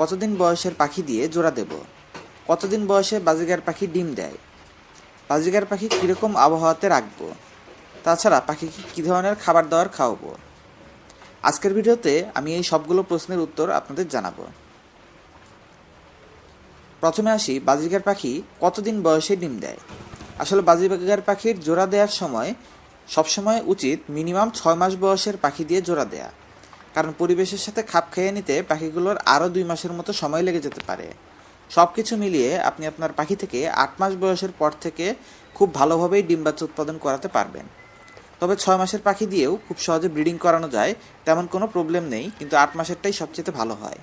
কতদিন বয়সের পাখি দিয়ে জোড়া দেব, কতদিন বয়সে বাজিগার পাখি ডিম দেয়, বাজিগার পাখি কীরকম আবহাওয়াতে রাখবো, তাছাড়া পাখিকে কী ধরনের খাবার দাবার খাওয়াবো। আজকের ভিডিওতে আমি এই সবগুলো প্রশ্নের উত্তর আপনাদের জানাবো। প্রথমে আসি, বাজিগার পাখি কতদিন বয়সে ডিম দেয়। আসলে বাজিগার পাখির জোড়া দেওয়ার সময় সবসময় উচিত মিনিমাম 6 মাস বয়সের পাখি দিয়ে জোড়া দেয়া, কারণ পরিবেশের সাথে খাপ খাইয়ে নিতে পাখিগুলোর আরও 2 মাসের মতো সময় লেগে যেতে পারে। সব কিছু মিলিয়ে আপনি আপনার পাখি থেকে 8 মাস বয়সের পর থেকে খুব ভালোভাবেই ডিম বাচ্চা উৎপাদন করাতে পারবেন। তবে 6 মাসের পাখি দিয়েও খুব সহজে ব্রিডিং করানো যায়, তেমন কোনো প্রবলেম নেই, কিন্তু 8 মাসেরটাই সবচেয়ে ভালো হয়।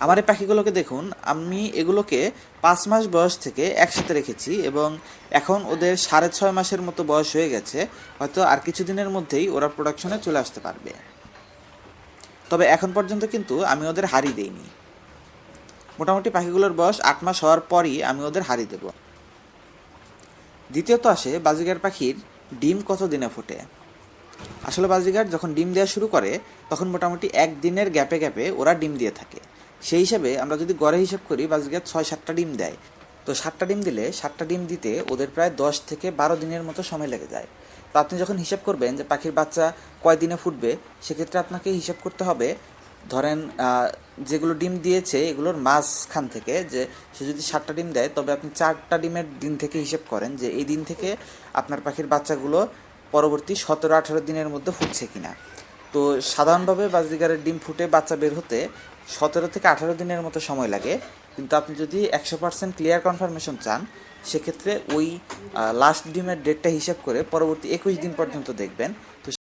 আমার এই পাখিগুলোকে দেখুন, আমি এগুলোকে 5 মাস বয়স থেকে একসাথে রেখেছি এবং এখন ওদের 6.5 মাসের মতো বয়স হয়ে গেছে। হয়তো আর কিছুদিনের মধ্যেই ওরা প্রোডাকশনে চলে আসতে পারবে। তবে এখন পর্যন্ত কিন্তু আমি ওদের হাড়ি দেইনি। মোটামুটি পাখিগুলোর বয়স 8 মাস হওয়ার পরই আমি ওদের হাড়ি দেব। দ্বিতীয়ত আসে, বাজিগার পাখির ডিম কত দিনে ফোটে। আসলে বাজিগার যখন ডিম দেওয়া শুরু করে তখন মোটামুটি 1 দিনের গ্যাপে গ্যাপে ওরা ডিম দিয়ে থাকে। সেই হিসাবে আমরা যদি গড়ে হিসাব করি, বাজিগার 6-7টা ডিম দেয়। তো 7টা ডিম দিলে 7টা ডিম দিতে ওদের প্রায় 10 থেকে 12 দিনের মতো সময় লেগে যায়। তো আপনি যখন হিসাব করবেন যে পাখির বাচ্চা কয় দিনে ফুটবে, সেক্ষেত্রে আপনাকে হিসাব করতে হবে, ধরেন যেগুলো ডিম দিয়েছে এগুলোর মাঝখান থেকে, যে সে যদি 7টা ডিম দেয় তবে আপনি 4টা ডিমের দিন থেকে হিসাব করেন যে এই দিন থেকে আপনার পাখির বাচ্চাগুলো পরবর্তী 17-18 দিনের মধ্যে ফুটছে কিনা। তো সাধারণভাবে বাজিগারের ডিম ফুটে বাচ্চা বের হতে 17 থেকে 18 দিনের মতো সময় লাগে, কিন্তু আপনি যদি 100% ক্লিয়ার কনফার্মেশন চান, সেক্ষেত্রে ওই লাস্ট ডিমের ডেটটা হিসাব করে পরবর্তী 21 দিন পর্যন্ত দেখবেন।